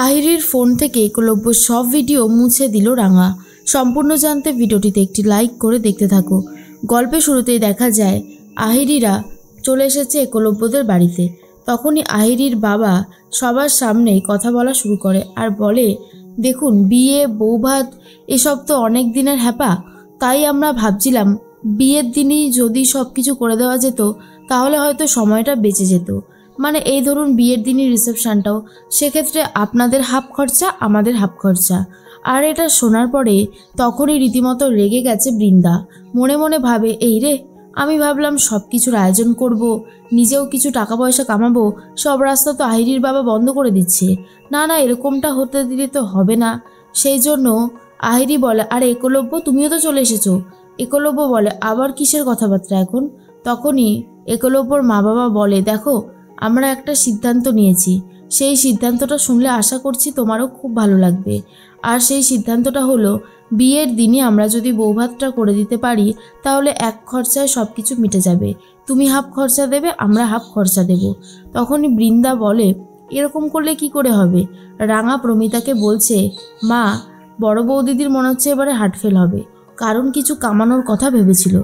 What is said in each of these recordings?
আহিরির phone থেকে একলব্য সব video মুছে দিল রাঙা। সম্পূর্ণ জানতে ভিডিওটিতে একটি লাইক করে দেখতে থাকো। গল্পের শুরুতেই দেখা যায় আহিরিরা চলে এসেছে একলব্যদের বাড়িতে। তখনই আহিরির বাবা সবার সামনেই কথা বলা শুরু করে আর বলে, দেখুন বিয়ে বৌভাত এসব তো অনেক দিনের হ্যাপা, তাই আমরা ভাবছিলাম বিয়ের দিনই যদি সব কিছু করে দেওয়া যেত তাহলে হয়তো সময়টা বেঁচে যেত। মানে এই ধরুন বিয়ের দিনই রিসেপশনটাও, সেক্ষেত্রে আপনাদের হাফ খরচা আমাদের হাফ খরচা। আর এটা শোনার পরে তখনই রীতিমতো রেগে গেছে বৃন্দা। মনে মনে ভাবে, এই রে, আমি ভাবলাম সব কিছুর আয়োজন করব, নিজেও কিছু টাকা পয়সা কামাবো, সব রাস্তা তো আহিরির বাবা বন্ধ করে দিচ্ছে। না না, এরকমটা হতে দিলে তো হবে না। সেই জন্য আহিরি বলে, আরে একলব্য তুমিও তো চলে এসেছো। একলব্য বলে, আবার কিসের কথাবার্তা এখন? তখনই একলব্যর মা বাবা বলে, দেখো আমরা একটা সিদ্ধান্ত নিয়েছি, সেই সিদ্ধান্তটা শুনলে আশা করছি তোমারও খুব ভালো লাগবে। আর সেই সিদ্ধান্তটা হলো, বিয়ের দিনে আমরা যদি বৌভাতটা করে দিতে পারি তাহলে এক খরচায় সব কিছু মিটে যাবে। তুমি হাফ খরচা দেবে, আমরা হাফ খরচা দেব। তখনই বৃন্দা বলে, এরকম করলে কি করে হবে? রাঙা প্রমিতাকে বলছে, মা, বড় বৌদিদির মনে হচ্ছে এবারে হার্টফেল হবে, কারণ কিছু কামানোর কথা ভেবেছিল।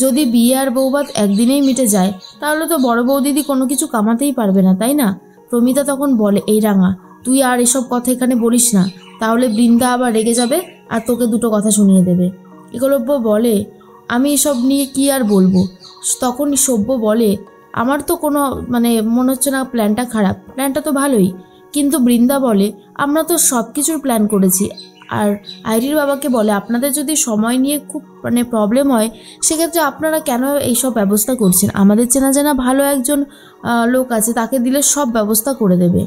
যদি বিয়ে আর বৌভাত একদিনেই মিটে যায় তাহলে তো বড় বৌদিদি কোনো কিছু কামাতেই পারবে না, তাই না? প্রমিতা তখন বলে, এই রাঙা, তুই আর এসব কথা এখানে বলিস না, তাহলে বৃন্দা আবার রেগে যাবে আর তোকে দুটো কথা শুনিয়ে দেবে। একলব্য বলে, আমি এসব নিয়ে কি আর বলবো। তখন সভ্য বলে, আমার তো কোনো মনে হচ্ছে না প্ল্যানটা খারাপ, প্ল্যানটা তো ভালোই। কিন্তু বৃন্দা বলে, আমরা তো সব কিছুর প্ল্যান করেছি। আর আইরির বাবাকে বলে, আপনাদের যদি সময় নিয়ে খুব প্রবলেম হয় সেক্ষেত্রে আপনারা কেন এইসব ব্যবস্থা করছেন? আমাদের চেনা জানা ভালো একজন লোক আছে, তাকে দিলে সব ব্যবস্থা করে দেবে।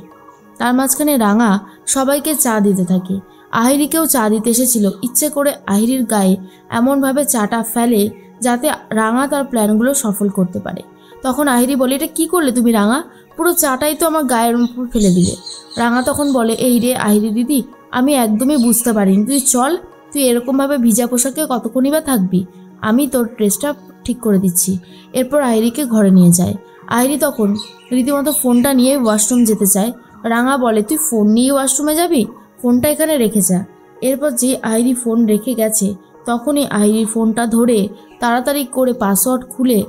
তার মাঝখানে রাঙা সবাইকে চা দিতে থাকে। আহিরিকেও চা দিতে এসেছিল, ইচ্ছে করে আহিরির গায়ে এমনভাবে চাটা ফেলে যাতে রাঙা তার প্ল্যানগুলো সফল করতে পারে। তখন আহিরি বলে, এটা কি করলে তুমি রাঙা? পুরো চাটাই তো আমার গায়ের উপর ফেলে দিলে। রাঙা তখন বলে, এই রে আহিরি দিদি, আমি একদমই বুঝতে পারিনি, তুই চল, তুই এরকমভাবে ভিজা পোশাকে কতক্ষণই বা থাকবি, আমি তোর ড্রেসটা ঠিক করে দিচ্ছি। এরপর আহিরিকে ঘরে নিয়ে যায়। আহিরি তখন রীতিমতো ফোনটা নিয়ে ওয়াশরুম যেতে চায়। রাঙা বলে, তুই ফোন নিয়ে ওয়াশরুমে যাবি? ফোনটা এখানে রেখে যা। এরপর যে আহিরি ফোন রেখে গেছে তখনই আহিরির ফোনটা ধরে তাড়াতাড়ি করে পাসওয়ার্ড খুলে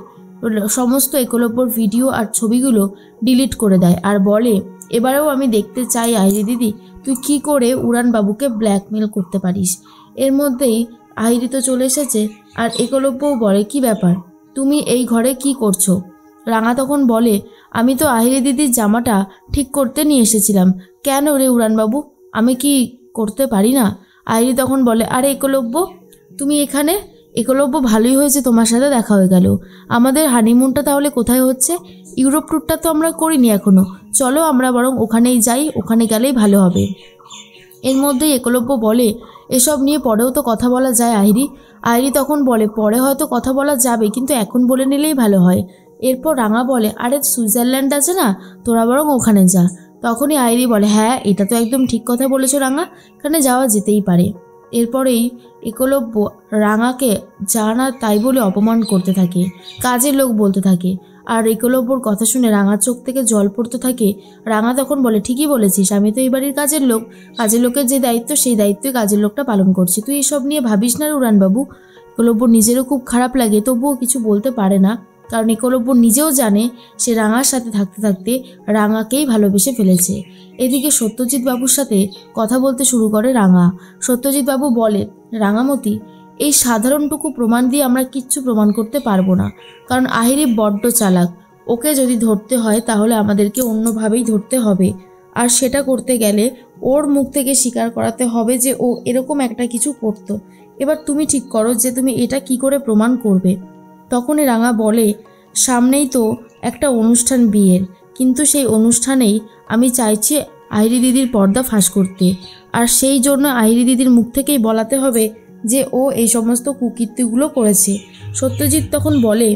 সমস্ত একলব্যর ভিডিও আর ছবিগুলো ডিলিট করে দেয় আর বলে, এবারেও আমি দেখতে চাই আহিরি দিদি, তুই কি করে উড়ানবাবুকে ব্ল্যাকমেল করতে পারিস। এর মধ্যেই আহিরি তো চলে এসেছে আর একলব্যও বলে, কি ব্যাপার, তুমি এই ঘরে কি করছো? রাঙা তখন বলে, আমি তো আহিরি দিদির জামাটা ঠিক করতে নিয়ে এসেছিলাম। কেন রে উড়ানবাবু, আমি কি করতে পারি না? আহিরি তখন বলে, আরে একলব্য, তুমি এখানে? একলব্য, ভালোই হয়েছে তোমার সাথে দেখা হয়ে গেল। আমাদের হানিমুনটা তাহলে কোথায় হচ্ছে? ইউরোপ ট্যুরটা তো আমরা করিনি এখনো, চলো আমরা বরং ওখানেই যাই, ওখানে গেলেই ভালো হবে। এর মধ্যেই একলব্য বলে, এসব নিয়ে পরেও তো কথা বলা যায় আহিরি। আহিরি তখন বলে, পরে হয়তো কথা বলা যাবে, কিন্তু এখন বলে নিলেই ভালো হয়। এরপর রাঙা বলে, আরে সুইজারল্যান্ড আছে না, তোরা বরং ওখানে যা। তখনই আহিরি বলে, হ্যাঁ এটা তো একদম ঠিক কথা বলেছো রাঙা, এখানে যাওয়া যেতেই পারে। এরপরেই একলব্য রাঙাকে যা না তাই বলে অপমান করতে থাকে, কাজের লোক বলতে থাকে। আর একলব্যর কথা শুনে রাঙার চোখ থেকে জল পড়তে থাকে। রাঙা তখন বলে, ঠিকই বলেছিস, আমি তো এই বাড়ির কাজের লোক, কাজের লোকের যে দায়িত্ব সেই দায়িত্বই কাজের লোকটা পালন করছি, তুই এসব নিয়ে ভাবিস না উড়ানবাবু। একলব্য নিজেরও খুব খারাপ লাগে, তবুও কিছু বলতে পারে না, কারণ একলব্য নিজেও জানে সে রাঙার সাথে থাকতে থাকতে রাঙাকেই ভালোবেসে ফেলেছে। এদিকে সত্যজিৎ বাবুর সাথে কথা বলতে শুরু করে রাঙা। সত্যজিৎ বাবু বলে, রাঙামতি, এই সাধারণটুকু প্রমাণ দিয়ে আমরা কিচ্ছু প্রমাণ করতে পারবো না, কারণ আহিরি বড্ড চালাক, ওকে যদি ধরতে হয় তাহলে আমাদেরকে অন্যভাবেই ধরতে হবে। আর সেটা করতে গেলে ওর মুখ থেকে স্বীকার করাতে হবে যে ও এরকম একটা কিছু করতো। এবার তুমি ঠিক করো যে তুমি এটা কি করে প্রমাণ করবে। তখনই রাঙা বলে, সামনেই তো একটা অনুষ্ঠান বিয়ের, কিন্তু সেই অনুষ্ঠানেই আমি চাইছি আহিরি দিদির পর্দা ফাঁস করতে, আর সেই জন্য আহিরি দিদির মুখ থেকেই বলাতে হবে যে ও এই সমস্ত কুকীর্তিগুলো করেছে। সত্যজিৎ তখন বলে,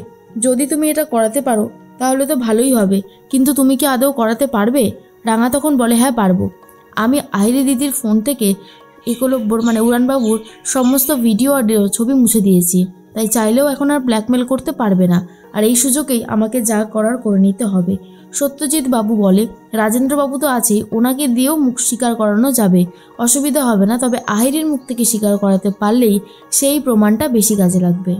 যদি তুমি এটা করাতে পারো তাহলে তো ভালোই হবে, কিন্তু তুমি কি আদৌ করাতে পারবে? রাঙা তখন বলে, হ্যাঁ পারবো, আমি আহিরি দিদির ফোন থেকে একলব্যর উড়ানবাবুর সমস্ত ভিডিও আর ছবি মুছে দিয়েছি, তাই চাইলেও এখন আর ব্ল্যাকমেল করতে পারবে না, আর এই সুযোগেই আমাকে যা করার করে নিতে হবে। সত্যজিৎ বাবু বলে, রাজেন্দ্রবাবু তো আছেই, ওনাকে দিয়েও মুখ স্বীকার করানো যাবে, অসুবিধা হবে না, তবে আহিরির মুখ থেকে স্বীকার করাতে পারলেই সেই প্রমাণটা বেশি কাজে লাগবে।